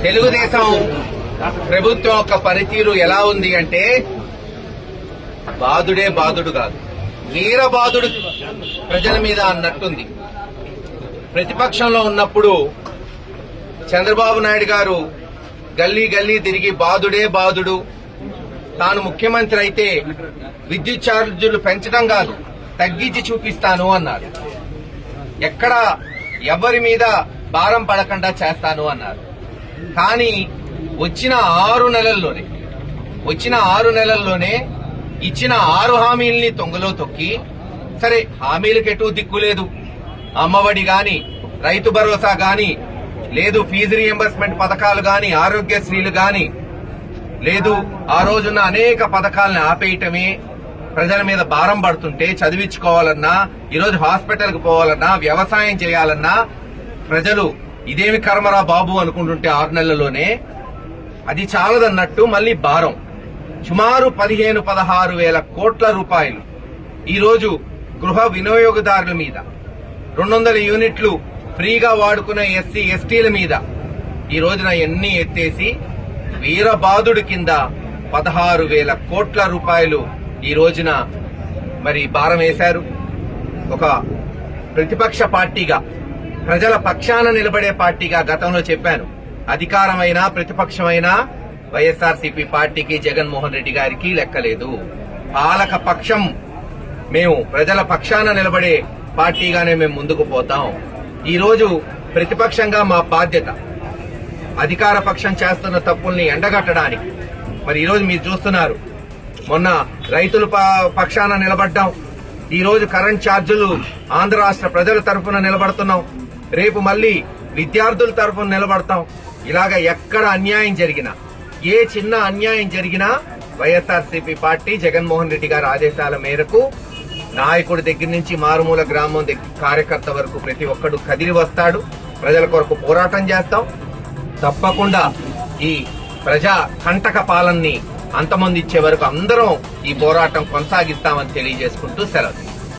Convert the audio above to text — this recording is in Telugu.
తెలుగుదేశం ప్రభుత్వం యొక్క పనితీరు ఎలా ఉంది అంటే బాదుడే బాదుడు కాదు, వీరబాదుడు ప్రజల మీద అన్నట్టుంది. ప్రతిపక్షంలో ఉన్నప్పుడు చంద్రబాబు నాయుడు గారు గల్లీ గల్లీ తిరిగి బాదుడే బాదుడు, తాను ముఖ్యమంత్రి అయితే విద్యుత్ ఛార్జీలు పెంచడం కాదు తగ్గించి చూపిస్తాను అన్నారు. ఎక్కడ ఎవరి మీద భారం పడకుండా చేస్తాను అన్నారు. కానీ వచ్చిన 6 నెలల్లోనే ఇచ్చిన 6 హామీల్ని తొంగలో తొక్కి, సరే హామీలకెటూ దిక్కులేదు, అమ్మఒడి గాని, రైతు భరోసా గాని, లేదు ఫీజు రీయింబర్స్మెంట్ పథకాలు గాని, ఆరోగ్యశ్రీలు గాని, లేదు ఆ రోజున్న అనేక పథకాలను ఆపేయటమే. ప్రజల మీద భారం పడుతుంటే చదివించుకోవాలన్నా, ఈరోజు హాస్పిటల్కి పోవాలన్నా, వ్యవసాయం చేయాలన్నా ప్రజలు ఇదేమి కర్మరా బాబు అనుకుంటుంటే 6 నెలల్లోనే అది చాలదన్నట్టు మళ్లీ భారం సుమారు 15-16 వేల కోట్ల రూపాయలు ఈరోజు గృహ వినియోగదారుల మీద, 200 యూనిట్లు ఫ్రీగా వాడుకునే ఎస్సీ ఎస్టీల మీద ఈ రోజున ఎన్ని ఎత్తేసి వీరబాదుడి కింద 16 వేల కోట్ల రూపాయలు ఈ రోజున మరి భారం వేశారు. ఒక ప్రతిపక్ష పార్టీగా, ప్రజల పక్షాన నిలబడే పార్టీగా గతంలో చెప్పాను, అధికారమైనా ప్రతిపక్షమైనా వైఎస్ఆర్సీపీ పార్టీకి జగన్మోహన్ రెడ్డి గారికి లెక్కలేదు. పాలక పక్షం మేము ప్రజల పక్షాన నిలబడే పార్టీగానే మేము ముందుకు పోతాం. ఈ రోజు ప్రతిపక్షంగా మా బాధ్యత అధికార పక్షం చేస్తున్న తప్పుల్ని ఎండగట్టడానికి. మరి ఈరోజు మీరు చూస్తున్నారు, మొన్న రైతుల పక్షాన నిలబడ్డాం, ఈ రోజు కరెంట్ ఛార్జీలు ఆంధ్ర రాష్ట్ర ప్రజల తరఫున నిలబడుతున్నాం, రేపు మళ్లీ విద్యార్థుల తరఫున నిలబడతాం. ఇలాగ ఎక్కడ అన్యాయం జరిగినా, ఏ చిన్న అన్యాయం జరిగినా వైఎస్ఆర్సీపీ పార్టీ జగన్మోహన్ రెడ్డి గారి ఆదేశాల మేరకు నాయకుడి దగ్గర నుంచి మారుమూల గ్రామం కార్యకర్త వరకు ప్రతి ఒక్కడు కదిలి వస్తాడు. ప్రజల కొరకు పోరాటం చేస్తాం. తప్పకుండా ఈ ప్రజా కంటక పాలనని అంతమందించే వరకు అందరం ఈ పోరాటం కొనసాగిస్తామని తెలియజేసుకుంటూ సెలవు.